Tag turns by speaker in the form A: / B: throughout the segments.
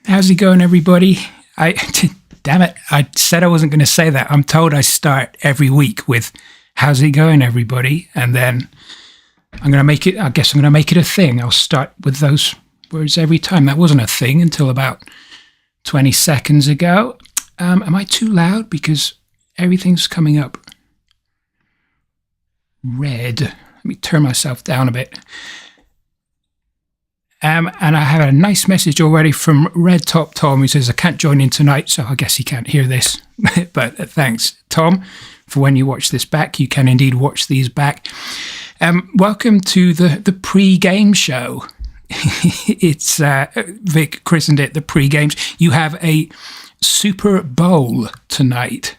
A: How's it going, everybody? Damn it, I said I wasn't going to say that. I'm told I start every week with "How's it going, everybody?" and then I'm going to make it. I guess I'm going to make it a thing. I'll start with those words every time. That wasn't a thing until about 20 seconds ago. Am I too loud? Because everything's coming up red. Let me turn myself down a bit. And I have a nice message already from Red Top Tom, who says, I can't join in tonight, so I guess he can't hear this. But thanks, Tom, for when you watch this back. You can indeed watch these back. Welcome to the pre-game show. It's Vic christened it the pre-games. You have a Super Bowl tonight,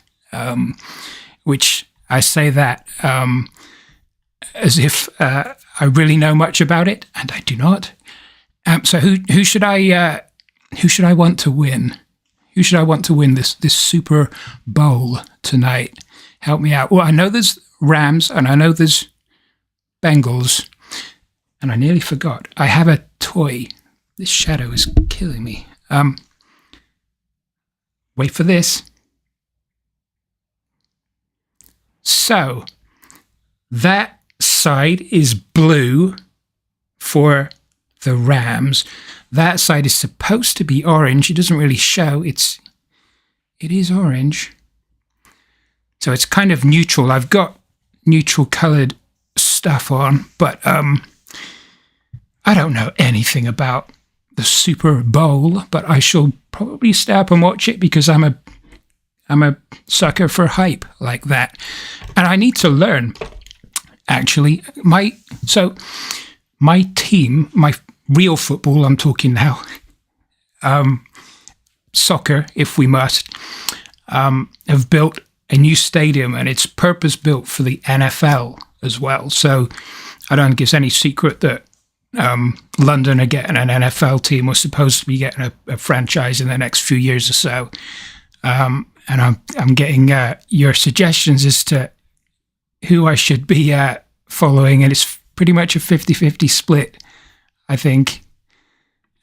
A: which I say that as if I really know much about it, and I do not. So who should I want to win? Who should I want to win this Super Bowl tonight? Help me out. Well, I know there's Rams and I know there's Bengals, and I nearly forgot. I have a toy. This shadow is killing me. Wait for this. So that side is blue for the Rams. That side is supposed to be orange. It doesn't really show. It is orange. So it's kind of neutral. I've got neutral colored stuff on, but I don't know anything about the Super Bowl, but I shall probably stay up and watch it because I'm a sucker for hype like that. And I need to learn, actually. My team, my real football, I'm talking now, soccer, if we must, have built a new stadium, and it's purpose-built for the NFL as well. So I don't think it's any secret that London are getting an NFL team. We're supposed to be getting a franchise in the next few years or so. And I'm getting your suggestions as to who I should be following, and it's pretty much a 50-50 split, I think.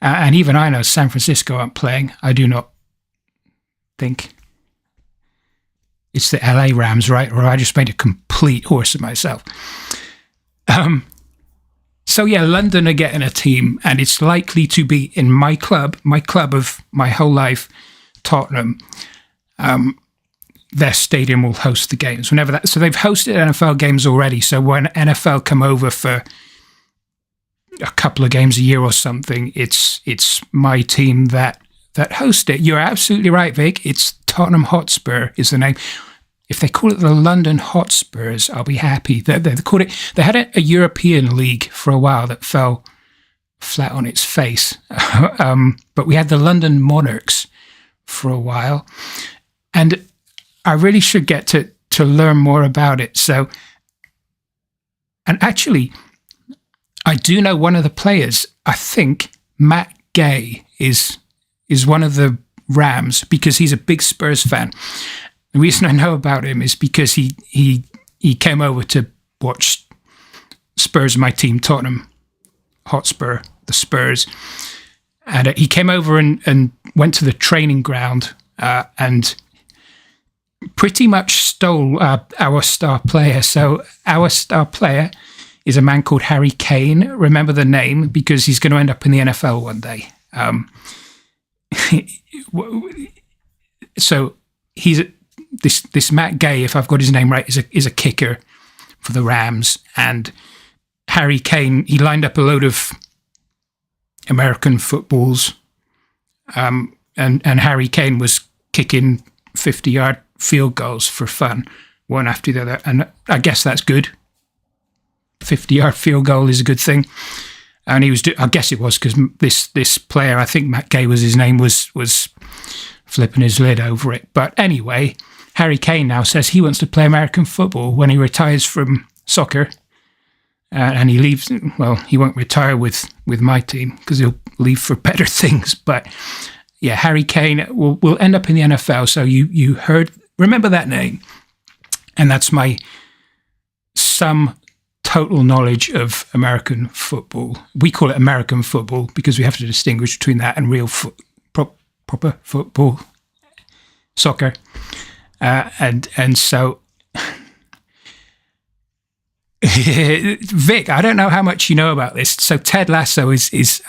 A: And even I know San Francisco aren't playing. I do not think. It's the LA Rams, right? Or I just made a complete horse of myself. So yeah, London are getting a team, and it's likely to be in my club of my whole life, Tottenham. Their stadium will host the games whenever that. So they've hosted NFL games already. So when NFL come over for a couple of games a year or something, it's my team that host it. You're absolutely right, Vic. It's Tottenham Hotspur is the name. If they call it the London Hotspurs, I'll be happy. They called it. They had a European league for a while that fell flat on its face, but we had the London Monarchs for a while, and I really should get to learn more about it. So, and actually, I do know one of the players. I think Matt Gay is one of the Rams because he's a big Spurs fan. The reason I know about him is because he came over to watch Spurs, my team, Tottenham Hotspur, the Spurs. And he came over and went to the training ground and pretty much stole our star player. So our star player is a man called Harry Kane. Remember the name because he's going to end up in the NFL one day. So he's this Matt Gay, if I've got his name right, is a kicker for the Rams, and Harry Kane, he lined up a load of American footballs, and Harry Kane was kicking 50-yard field goals for fun, one after the other, and I guess that's good. 50-yard field goal is a good thing. And he was, I guess it was, because this player, I think Matt Gay was his name, was flipping his lid over it. But anyway, Harry Kane now says he wants to play American football when he retires from soccer. And he leaves, well, he won't retire with my team because he'll leave for better things. But yeah, Harry Kane will end up in the NFL. So you remember that name. And that's my total knowledge of American football. We call it American football because we have to distinguish between that and real proper football, soccer. And so, Vic, I don't know how much you know about this. So Ted Lasso is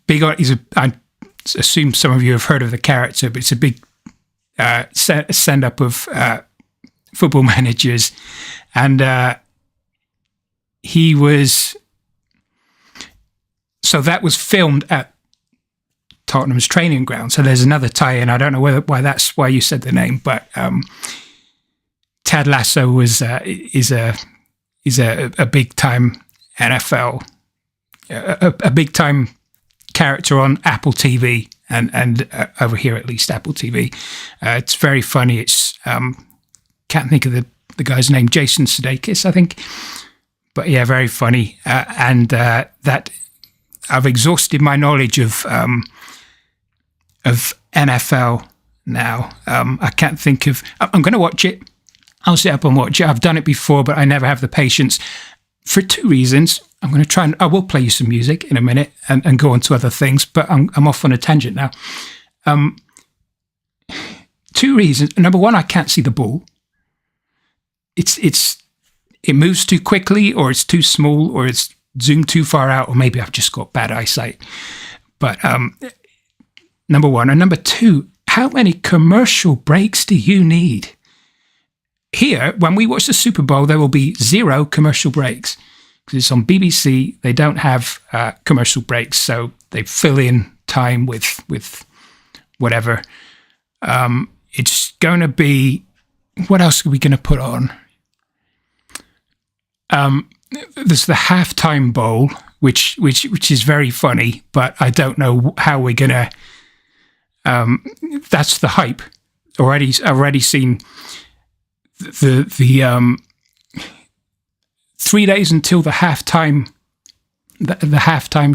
A: big on. I assume some of you have heard of the character, but it's a big send up of football managers, and he was. So that was filmed at Tottenham's training ground. So there's another tie-in. I don't know why that's why you said the name, but Ted Lasso is a big time NFL, a big time character on Apple TV and over here at least Apple TV. It's very funny. It's can't think of the guy's name, Jason Sudeikis, I think, but yeah, very funny. And that I've exhausted my knowledge of NFL now. I can't think of. I'm going to watch it. I'll sit up and watch it. I've done it before, but I never have the patience for two reasons. I'm going to try and I will play you some music in a minute and go on to other things, but I'm off on a tangent now. Two reasons. Number one, I can't see the ball. It moves too quickly, or it's too small, or it's zoomed too far out, or maybe I've just got bad eyesight. But number one. And number two, how many commercial breaks do you need? Here, when we watch the Super Bowl, there will be 0 commercial breaks. Because it's on BBC, they don't have commercial breaks, so they fill in time with whatever. It's going to be... What else are we going to put on? There's the halftime bowl, which is very funny, but I don't know how we're going to... that's the hype. Already seen the 3 days until the halftime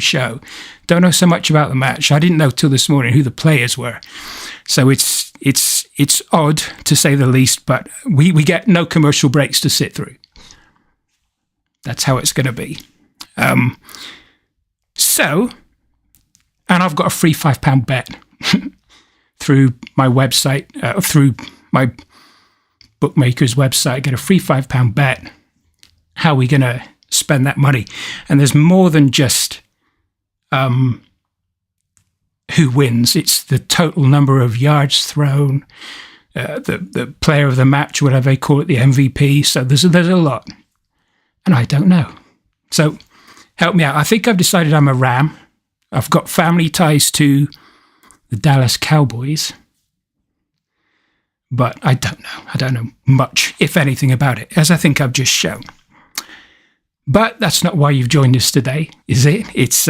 A: show. Don't know so much about the match. I didn't know till this morning who the players were. So it's odd to say the least, but we get no commercial breaks to sit through. That's how it's going to be. So, and I've got a free £5 bet through my website, through my bookmaker's website. I get a free £5 bet. How are we going to spend that money? And there's more than just who wins. It's the total number of yards thrown, the player of the match, whatever they call it, the MVP. So there's a lot. And I don't know. So help me out. I think I've decided I'm a Ram. I've got family ties to the Dallas Cowboys. But I don't know. I don't know much, if anything, about it, as I think I've just shown. But that's not why you've joined us today, is it? It's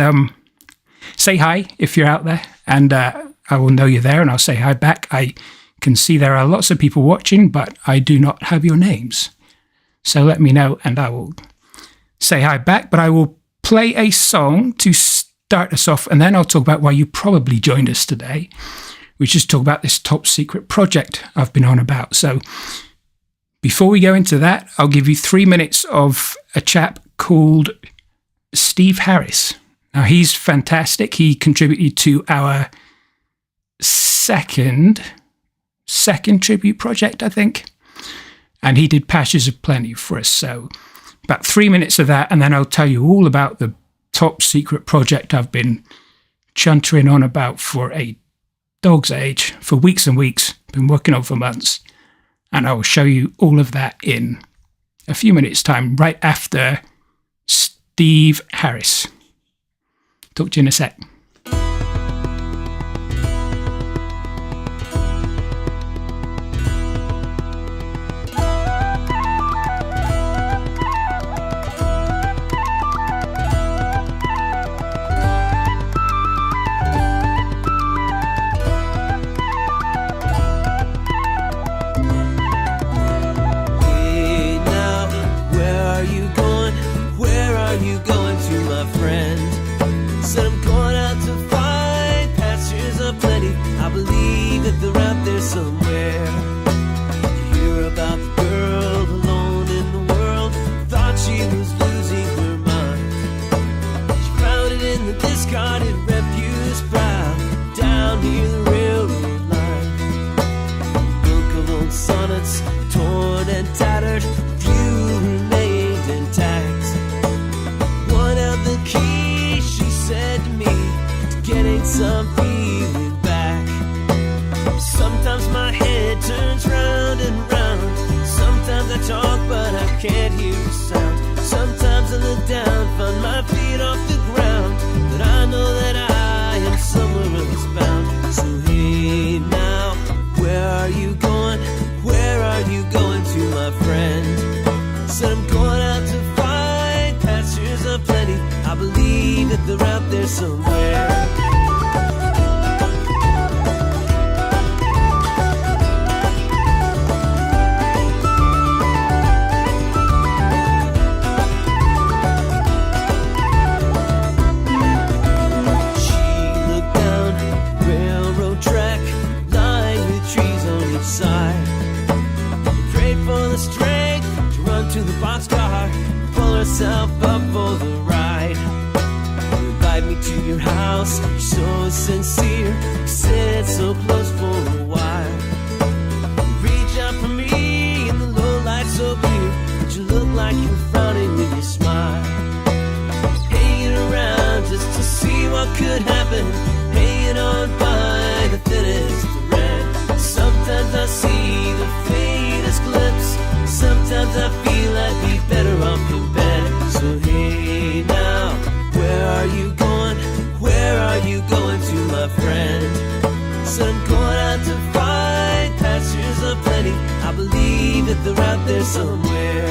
A: say hi if you're out there, and I will know you're there, and I'll say hi back. I can see there are lots of people watching, but I do not have your names. So let me know, and I will say hi back. But I will play a song to start us off, and then I'll talk about why you probably joined us today. We just talk about this top secret project I've been on about. So before we go into that, I'll give you 3 minutes of a chap called Steve Harris. Now, he's fantastic. He contributed to our second tribute project, I think. And he did Patches of Plenty for us. So about 3 minutes of that, and then I'll tell you all about the top secret project I've been chuntering on about for a dog's age, for weeks and weeks, been working on for months. And I will show you all of that in a few minutes' time, right after Steve Harris. Talk to you in a sec.
B: Somewhere you hear about the girl alone in the world, thought she was losing her mind. She found it in the discarded refuse pile down near the railroad line. A book of old sonnets, torn and tattered, few remained intact. One of the keys, she said to me, to getting some feeling back. Sometimes my head turns round and round. Sometimes I talk but I can't hear a sound. Sometimes I look down, find my feet off the ground, but I know that I am somewhere else bound. So hey now, where are you going? Where are you going to, my friend? Said I'm going out to find pastures of plenty. I believe that they're out there somewhere. To the boxcar, pull herself up for the ride. You invite me to your house, you're so sincere. You sit so close for a while. You reach out for me in the low light so clear, but you look like you're frowning when you smile. Hanging around just to see what could happen, hanging on by the thinnest thread. Sometimes I see the faintest glimpse. Sometimes I feel I'd be better off in bed. So hey now, where are you going? Where are you going to, my friend? So I'm going out to find pastures of plenty. I believe that they're out there somewhere.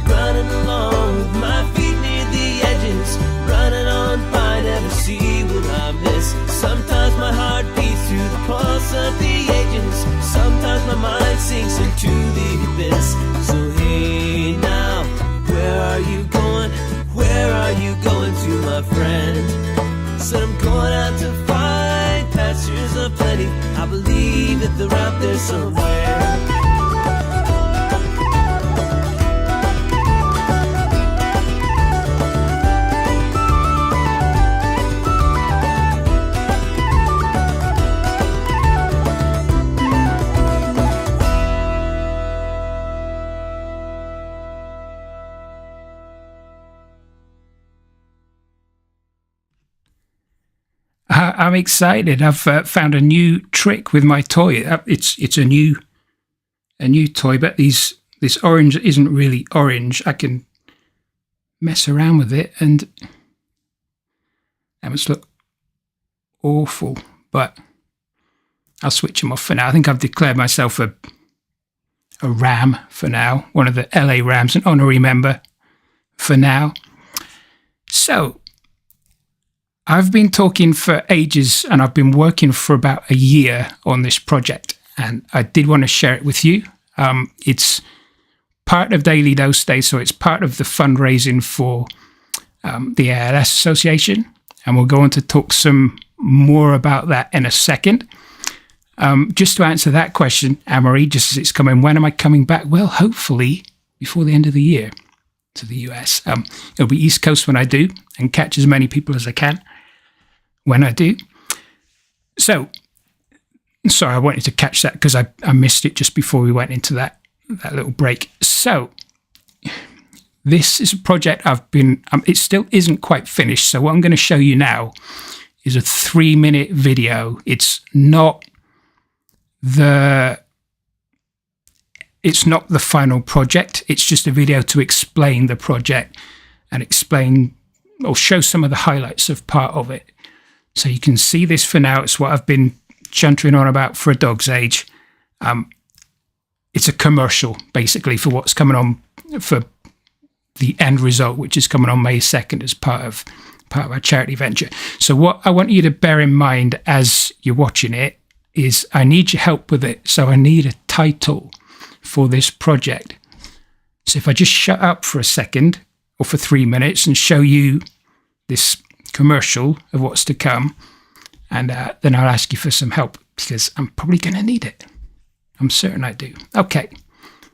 B: Running along with my feet near the edges, running on by, never see what I miss. Sometimes my heart beats through the pulse of the ages. Sometimes my mind sinks into the abyss. So hey now, where are you going? Where are you going to, my friend? Said I'm going out to find pastures of plenty. I believe that they're out there somewhere.
A: I'm excited. I've found a new trick with my toy. It's a new toy, but this orange isn't really orange. I can mess around with it, and it must look awful, but I'll switch them off for now. I think I've declared myself a Ram for now, one of the LA Rams, an honorary member for now. So I've been talking for ages, and I've been working for about a year on this project, and I did want to share it with you. It's part of Daily Dose Day, so it's part of the fundraising for the ALS Association, and we'll go on to talk some more about that in a second. Just to answer that question, Amory, just as it's coming, when am I coming back? Well, hopefully before the end of the year to the US. It'll be East Coast when I do, and catch as many people as I can when I do. So, sorry, I wanted to catch that because I missed it just before we went into that little break. So, this is a project I've been, it still isn't quite finished. So what I'm going to show you now is a 3-minute video. It's not the it's not the final project. It's just a video to explain the project and explain or show some of the highlights of part of it. So you can see this for now. It's what I've been chuntering on about for a dog's age. It's a commercial, basically, for what's coming on, for the end result, which is coming on May 2nd as part of our charity venture. So what I want you to bear in mind as you're watching it is I need your help with it. So I need a title for this project. So if I just shut up for a second or for 3 minutes and show you this commercial of what's to come, and then I'll ask you for some help, because I'm probably going to need it. I'm certain I do. Okay,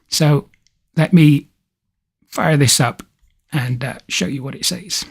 A: so let me fire this up and show you what it says.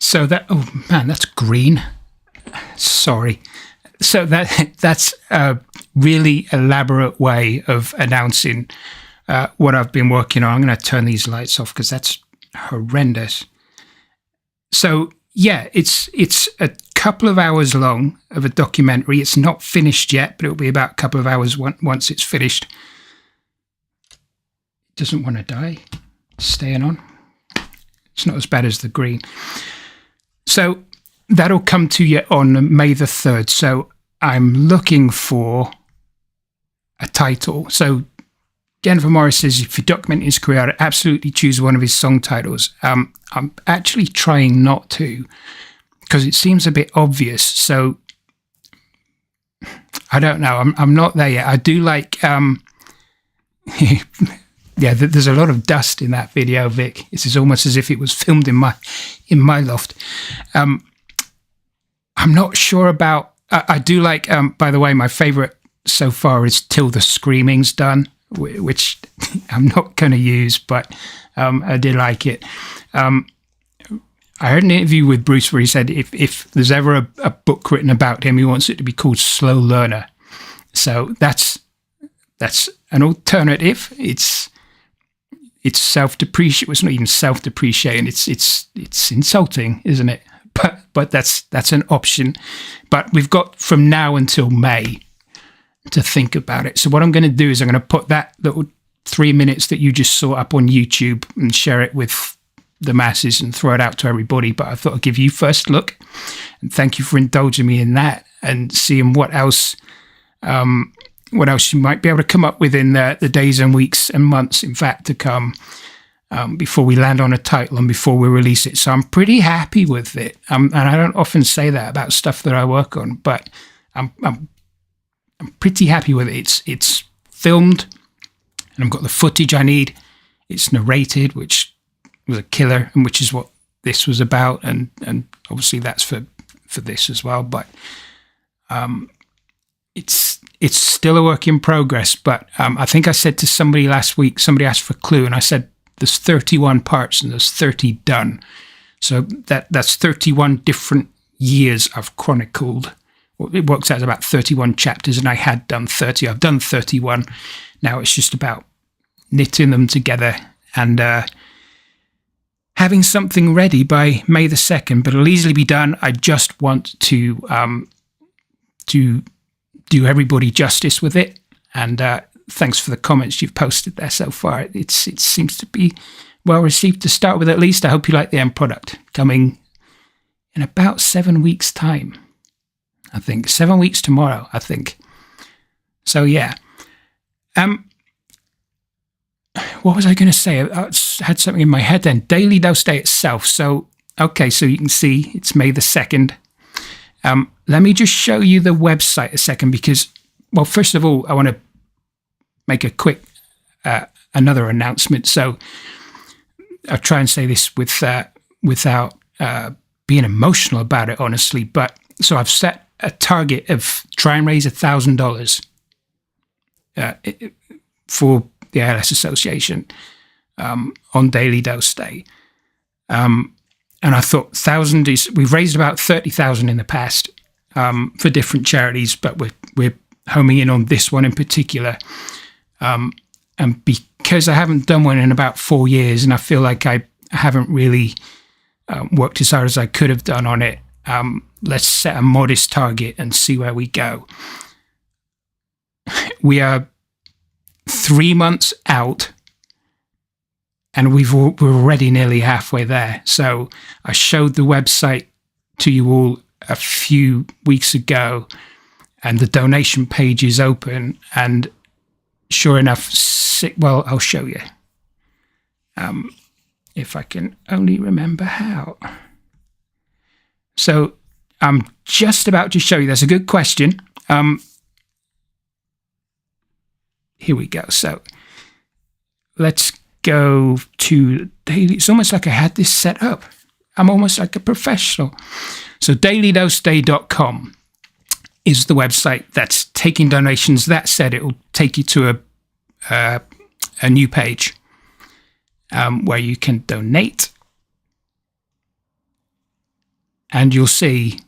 A: So that, oh man, that's green. Sorry. So that's a really elaborate way of announcing what I've been working on. I'm going to turn these lights off because that's horrendous. So yeah, it's a couple of hours long of a documentary. It's not finished yet, but it'll be about a couple of hours once it's finished. It doesn't want to die. Staying on. It's not as bad as the green. So that'll come to you on May the 3rd. So I'm looking for a title. So Jennifer Morris says, if you document his career, I'd absolutely choose one of his song titles. I'm actually trying not to, because it seems a bit obvious. So I don't know. I'm not there yet. I do like yeah, there's a lot of dust in that video, Vic. It's almost as if it was filmed in my loft. I'm not sure about. I do like. By the way, my favorite so far is Till the Screaming's Done, which I'm not going to use, but I did like it. I heard an interview with Bruce where he said if there's ever a book written about him, he wants it to be called Slow Learner. So that's an alternative. It's self-depreciating. It's not even self-depreciating. It's insulting, isn't it? But that's an option. But we've got from now until May to think about it. So what I'm going to do is I'm going to put that little 3 minutes that you just saw up on YouTube and share it with the masses and throw it out to everybody. But I thought I'd give you first look, and thank you for indulging me in that and seeing what else you might be able to come up with in the days and weeks and months, in fact, to come. Before we land on a title and before we release it. So I'm pretty happy with it. And I don't often say that about stuff that I work on, but I'm pretty happy with it. It's filmed and I've got the footage I need. It's narrated, which was a killer, and which is what this was about. And obviously that's for this as well. But it's still a work in progress. But I think I said to somebody last week, somebody asked for a clue, and I said, there's 31 parts and there's 30 done. So that's 31 different years I've chronicled. Well, it works out as about 31 chapters, and I had done 30. I've done 31. Now it's just about knitting them together and having something ready by May the 2nd, but it'll easily be done. I just want to do everybody justice with it. And thanks for the comments you've posted there so far. It seems to be well received to start with, at least. I hope you like the end product, coming in about 7 weeks' time. I think 7 weeks tomorrow, I think. So yeah. What was I going to say? I had something in my head then. Daily Dose Day itself. So, okay, so you can see it's May the 2nd. Let me just show you the website a second because, well, first of all, I want to make a quick another announcement. So I'll try and say this without being emotional about it, honestly. But so I've set a target of try and raise $1,000 for the ALS Association on Daily Dose Day. And I thought 1,000 is, we've raised about 30,000 in the past for different charities, but we're homing in on this one in particular. And because I haven't done one in about 4 years, and I feel like I haven't really worked as hard as I could have done on it, let's set a modest target and see where we go. We are 3 months out, and we're already nearly halfway there. So I showed the website to you all a few weeks ago, and the donation page is open, and sure enough, well, I'll show you. If I can only remember how. So I'm just about to show you. That's a good question. Here we go. So let's go to daily. It's almost like I had this set up. I'm almost like a professional. So dailydoseday.com is the website that's taking donations. That said, it will take you to a new page where you can donate, and you'll see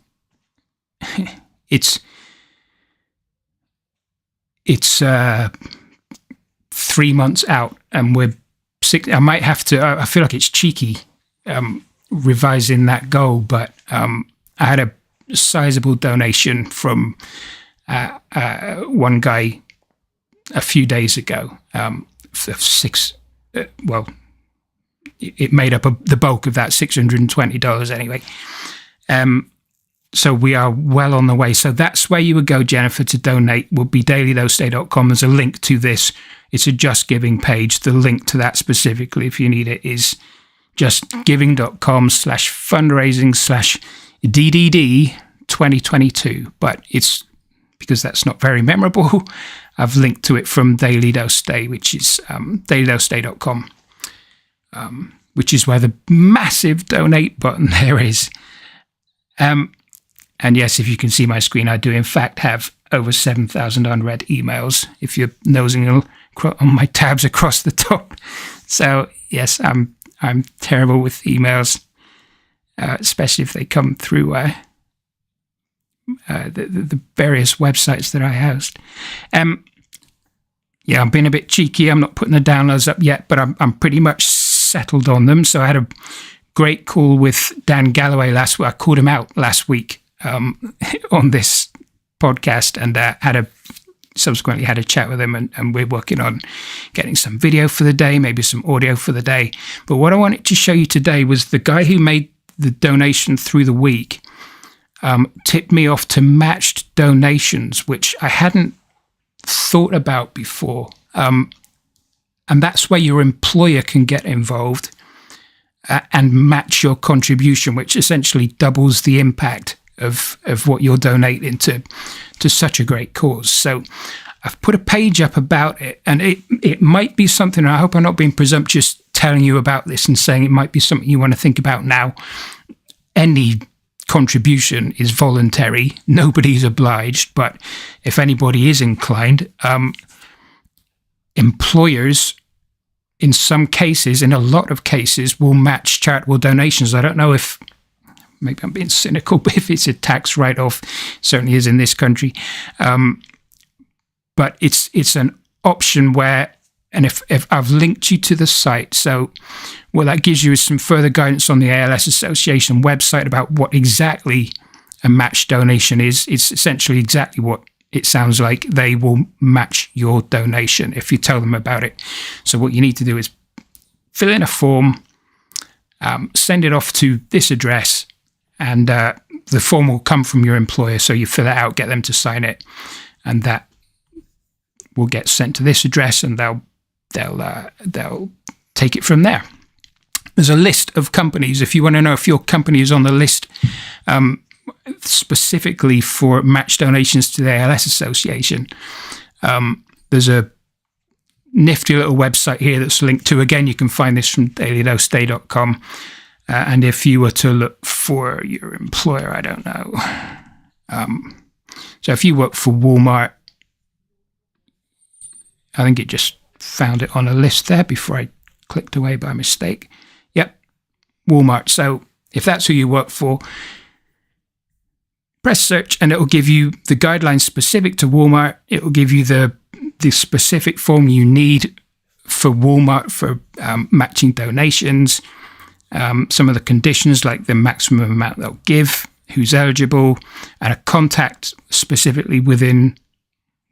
A: it's 3 months out, and we're 6. I might have to. I feel like it's cheeky revising that goal, but I had a sizable donation from one guy a few days ago. For 6. Well, it made up the bulk of that $620 anyway. So we are well on the way. So that's where you would go, Jennifer, to donate. Will be dailydoseday.com. There's a link to this. It's a Just Giving page. The link to that specifically, if you need it, is justgiving.com/fundraising/DDD 2022. But it's because that's not very memorable, I've linked to it from Daily Dose Day, which is dailydosday.com, which is where the massive donate button there is. And yes, if you can see my screen, I do in fact have over 7,000 unread emails, if you're nosing on my tabs across the top. So yes, I'm terrible with emails, especially if they come through the various websites that I host. Yeah, I'm being a bit cheeky. I'm not putting the downloads up yet, but I'm pretty much settled on them. So I had a great call with Dan Galloway last week. I called him out last week on this podcast, and subsequently had a chat with him, and we're working on getting some video for the day, maybe some audio for the day. But what I wanted to show you today was the guy who made the donation through the week tipped me off to matched donations, which I hadn't thought about before. And that's where your employer can get involved and match your contribution, which essentially doubles the impact of what you're donating to such a great cause. So I've put a page up about it, and it might be something, I hope I'm not being presumptuous telling you about this and saying it might be something you want to think about now. Any contribution is voluntary, nobody's obliged, but if anybody is inclined, employers in some cases, in a lot of cases, will match charitable donations. I don't know if, maybe I'm being cynical, but if it's a tax write-off, it certainly is in this country. But it's an option where, and if I've linked you to the site, so what that gives you is some further guidance on the ALS Association website about what exactly a match donation is. It's essentially exactly what it sounds like. They will match your donation if you tell them about it. So what you need to do is fill in a form, send it off to this address, and the form will come from your employer. So you fill it out, get them to sign it, and that will get sent to this address, and they'll take it from there. There's a list of companies. If you want to know if your company is on the list specifically for match donations to the ALS Association, there's a nifty little website here that's linked to. Again, you can find this from dailydosday.com. And if you were to look for your employer, I don't know. So if you work for Walmart, I think it just found it on a list there before I clicked away by mistake. Yep, Walmart. So if that's who you work for, press search and it will give you the guidelines specific to Walmart. It will give you the specific form you need for Walmart for matching donations. Some of the conditions, like the maximum amount they'll give, who's eligible, and a contact specifically within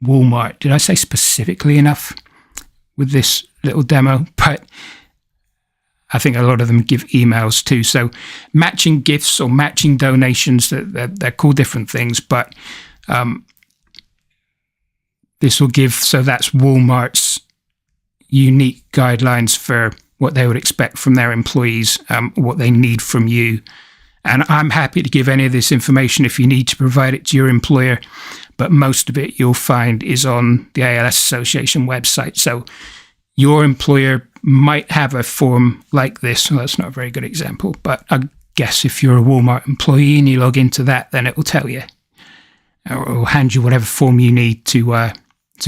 A: Walmart. Did I say specifically enough with this little demo? But I think a lot of them give emails too. So matching gifts or matching donations, they're called different things, but this will give, so that's Walmart's unique guidelines for what they would expect from their employees, what they need from you. And I'm happy to give any of this information if you need to provide it to your employer, but most of it you'll find is on the ALS Association website. So your employer might have a form like this. Well, that's not a very good example, but I guess if you're a Walmart employee and you log into that, then it will tell you, or it will hand you whatever form you need to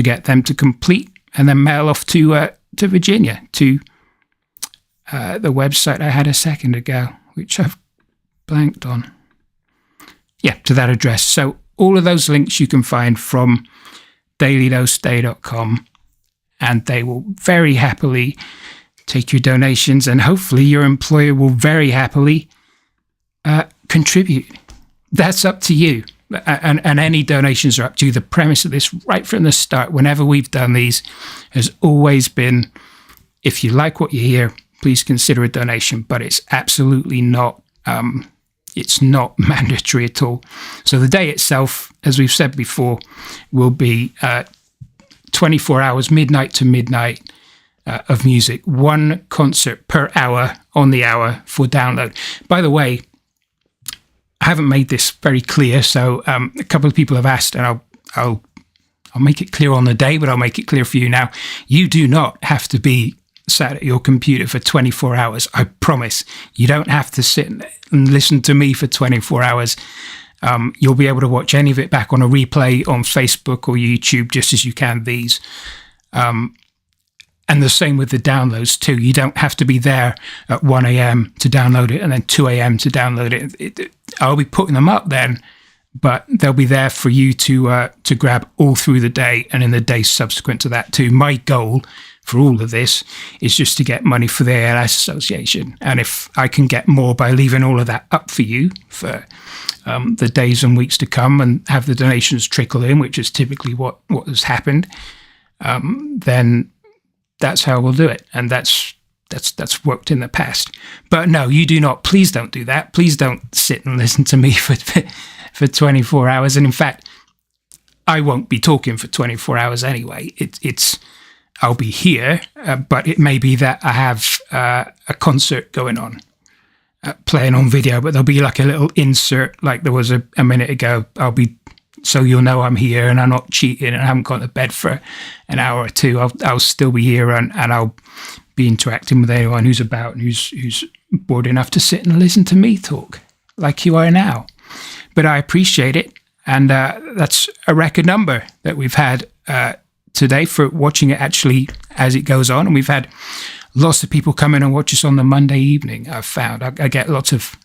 A: get them to complete and then mail off to Virginia, to the website I had a second ago, which I've blanked on. Yeah, to that address. So all of those links you can find from dailydosday.com, and they will very happily take your donations, and hopefully your employer will very happily contribute. That's up to you. And any donations are up to you. The premise of this right from the start, whenever we've done these, has always been, if you like what you hear, please consider a donation, but it's absolutely not it's not mandatory at all. So the day itself, as we've said before, will be 24 hours, midnight to midnight, of music. One concert per hour on the hour for download. By the way, I haven't made this very clear, so a couple of people have asked, and I'll make it clear on the day, but I'll make it clear for you now. You do not have to be sat at your computer for 24 hours. I promise. You don't have to sit and listen to me for 24 hours. You'll be able to watch any of it back on a replay on Facebook or YouTube, just as you can these. And the same with the downloads too. You don't have to be there at 1 a.m. to download it and then 2 a.m. to download it. I'll be putting them up then, but they'll be there for you to grab all through the day and in the days subsequent to that too. My goal for all of this is just to get money for the ALS Association. And if I can get more by leaving all of that up for you for the days and weeks to come and have the donations trickle in, which is typically what has happened, then that's how we'll do it. And that's worked in the past. But no, you do not. Please don't do that. Please don't sit and listen to me for 24 hours. And in fact, I won't be talking for 24 hours anyway. I'll be here, but it may be that I have a concert going on, playing on video, but there'll be like a little insert like there was a minute ago. So you'll know I'm here and I'm not cheating and I haven't gone to bed for an hour or two. I'll still be here and I'll be interacting with anyone who's about and who's bored enough to sit and listen to me talk like you are now. But I appreciate it. And that's a record number that we've had today for watching it actually as it goes on. And we've had lots of people come in and watch us on the Monday evening, I've found. I get lots of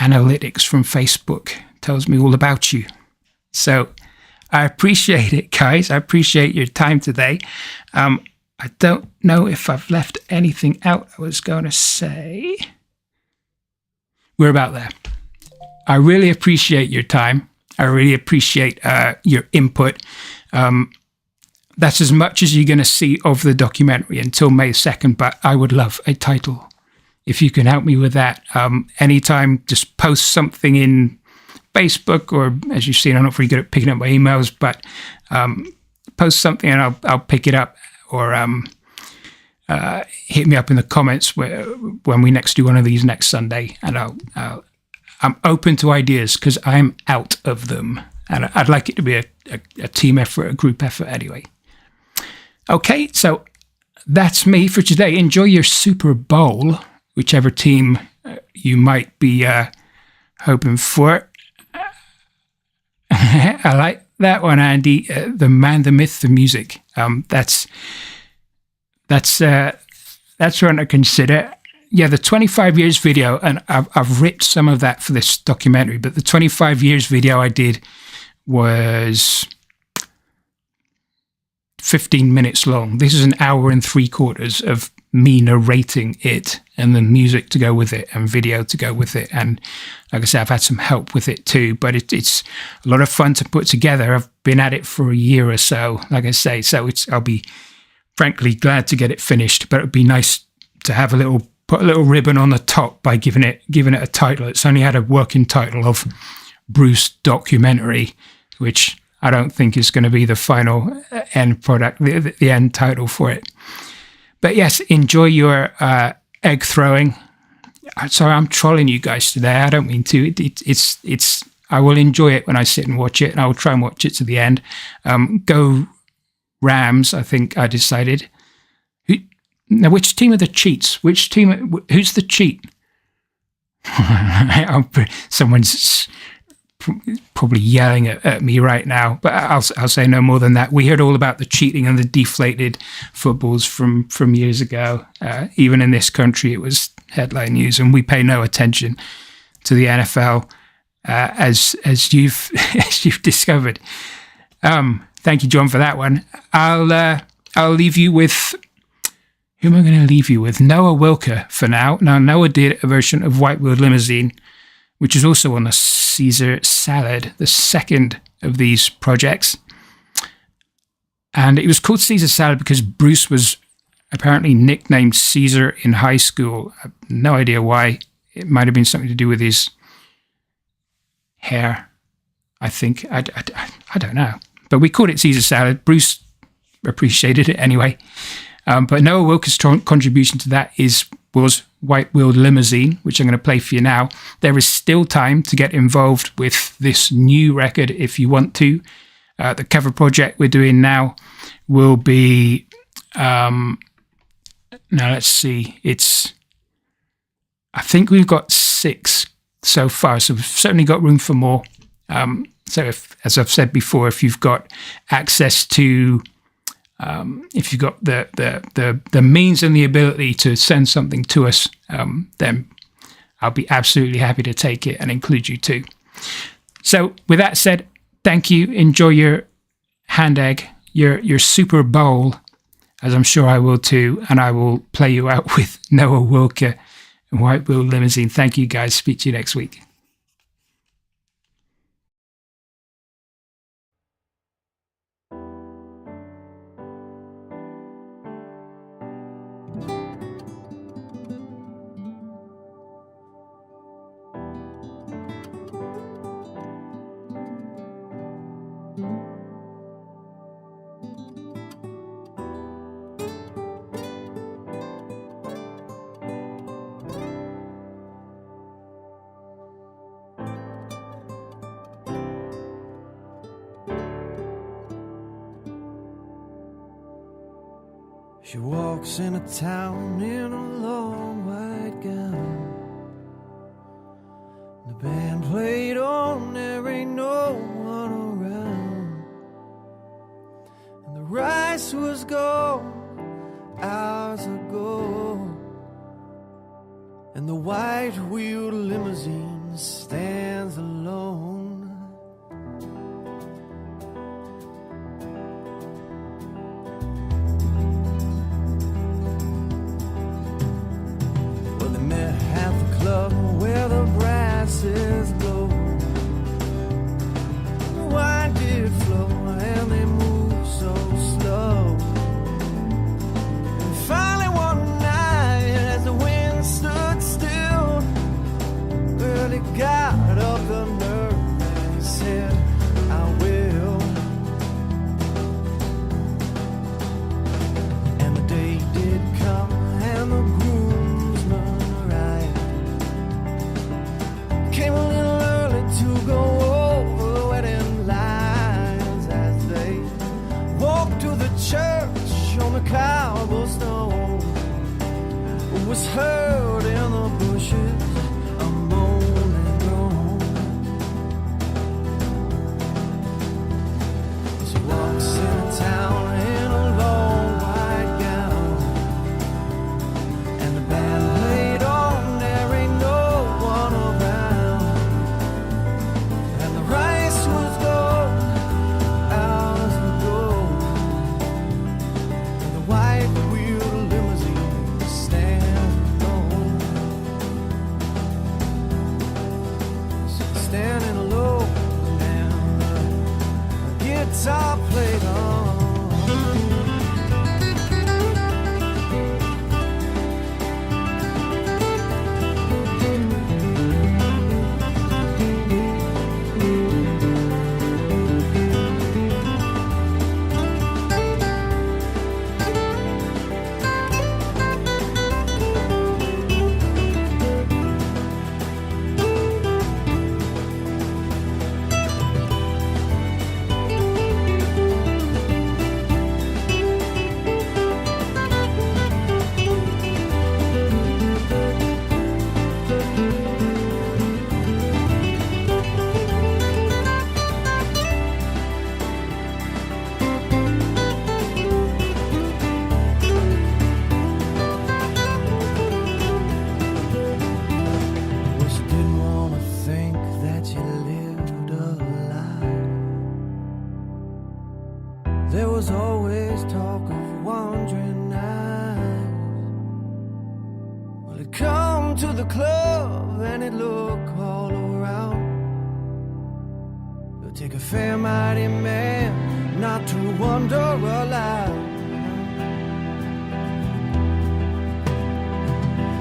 A: analytics from Facebook. Tells me all about you. So I appreciate it, guys. I appreciate your time today. I don't know if I've left anything out I was going to say. We're about there. I really appreciate your time. I really appreciate your input. That's as much as you're going to see of the documentary until May 2nd, but I would love a title. If you can help me with that, anytime, just post something in Facebook, or as you've seen, I'm not very good at picking up my emails, but post something and I'll pick it up, or hit me up in the comments when we next do one of these next Sunday, and I'm open to ideas because I'm out of them, and I'd like it to be a team effort, a group effort anyway. Okay, so that's me for today. Enjoy your Super Bowl, whichever team you might be hoping for. I like that one, Andy. The man, the myth, the music. That's one to consider. Yeah, the 25 years video, and I've ripped some of that for this documentary, but the 25 years video I did was 15 minutes long. This is an hour and 3/4 of me narrating it and the music to go with it and video to go with it. And like I said, I've had some help with it too, but it's a lot of fun to put together. I've been at it for a year or so, like I say, so I'll be frankly glad to get it finished, but it'd be nice to have put a little ribbon on the top by giving it a title. It's only had a working title of Bruce Documentary, which I don't think is going to be the final end product, the end title for it. But yes, enjoy your egg throwing. Sorry, I'm trolling you guys today. I don't mean to. It's. I will enjoy it when I sit and watch it, and I will try and watch it to the end. Go Rams, I think I decided. Now, which team are the cheats? Which team? Who's the cheat? Someone's probably yelling at me right now, but I'll say no more than that. We heard all about the cheating and the deflated footballs from years ago. Even in this country, it was headline news, and we pay no attention to the NFL, as you've as you've discovered. Thank you, John, for that one. I'll leave you with. Who am I going to leave you with? Noah Wilker for now. Now, Noah did a version of White Wheeled Limousine, which is also on the Caesar Salad, the second of these projects. And it was called Caesar Salad because Bruce was apparently nicknamed Caesar in high school. I have no idea why. It might have been something to do with his hair, I think. I don't know. But we called it Caesar Salad. Bruce appreciated it anyway. But Noah Wilker's contribution to that was White Wheeled Limousine, which I'm going to play for you now. There is still time to get involved with this new record if you want to. The cover project we're doing now will be, now let's see, I think we've got 6 so far, so we've certainly got room for more. So if, as I've said before, if you've got access to, if you've got the means and the ability to send something to us, then I'll be absolutely happy to take it and include you too. So with that said, thank you. Enjoy your hand egg, your Super Bowl, as I'm sure I will too, and I will play you out with Noah Wilker and White Wheel Limousine. Thank you guys. Speak to you next week.
B: She walks in a town in a long white gown. The band played on, there ain't no one around. And the rice was gone hours ago. And the white-wheeled limousine stands alone. Where the brasses blow, the wine did flow and they moved so slow. And finally one night, as the wind stood still, well, he got up the nerve and he said, I will. And the day did come and the groomsmen arrived. Came a little early to go over the wedding lines as they walked to the church on the cobblestone. It was heard in the bushes a moan and groan. She walks in town in a long white gown, and the band played on, there ain't no one around. Rice was gone hours ago, and the white-wheeled limousine stands alone. She's standing alone, and the guitar played on. There was always talk of wandering eyes. Well, he'd come to the club and he'd look all around. It'll take a fair mighty man not to wonder aloud.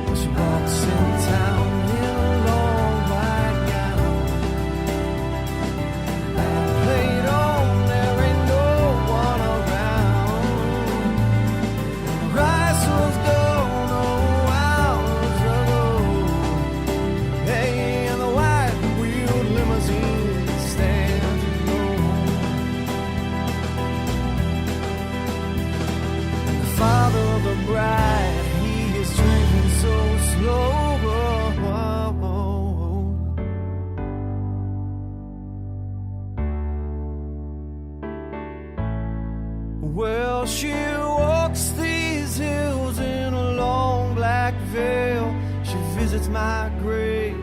B: Well, she walks in town in a long white gown. And played on, there ain't no one around. And the rice was gone hours ago. Hey, and the white-wheeled limousine stands alone. visits my grave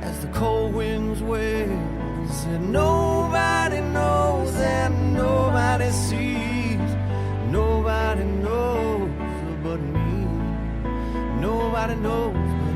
B: as the cold winds wail. Said nobody knows and nobody sees, nobody knows but me. Nobody knows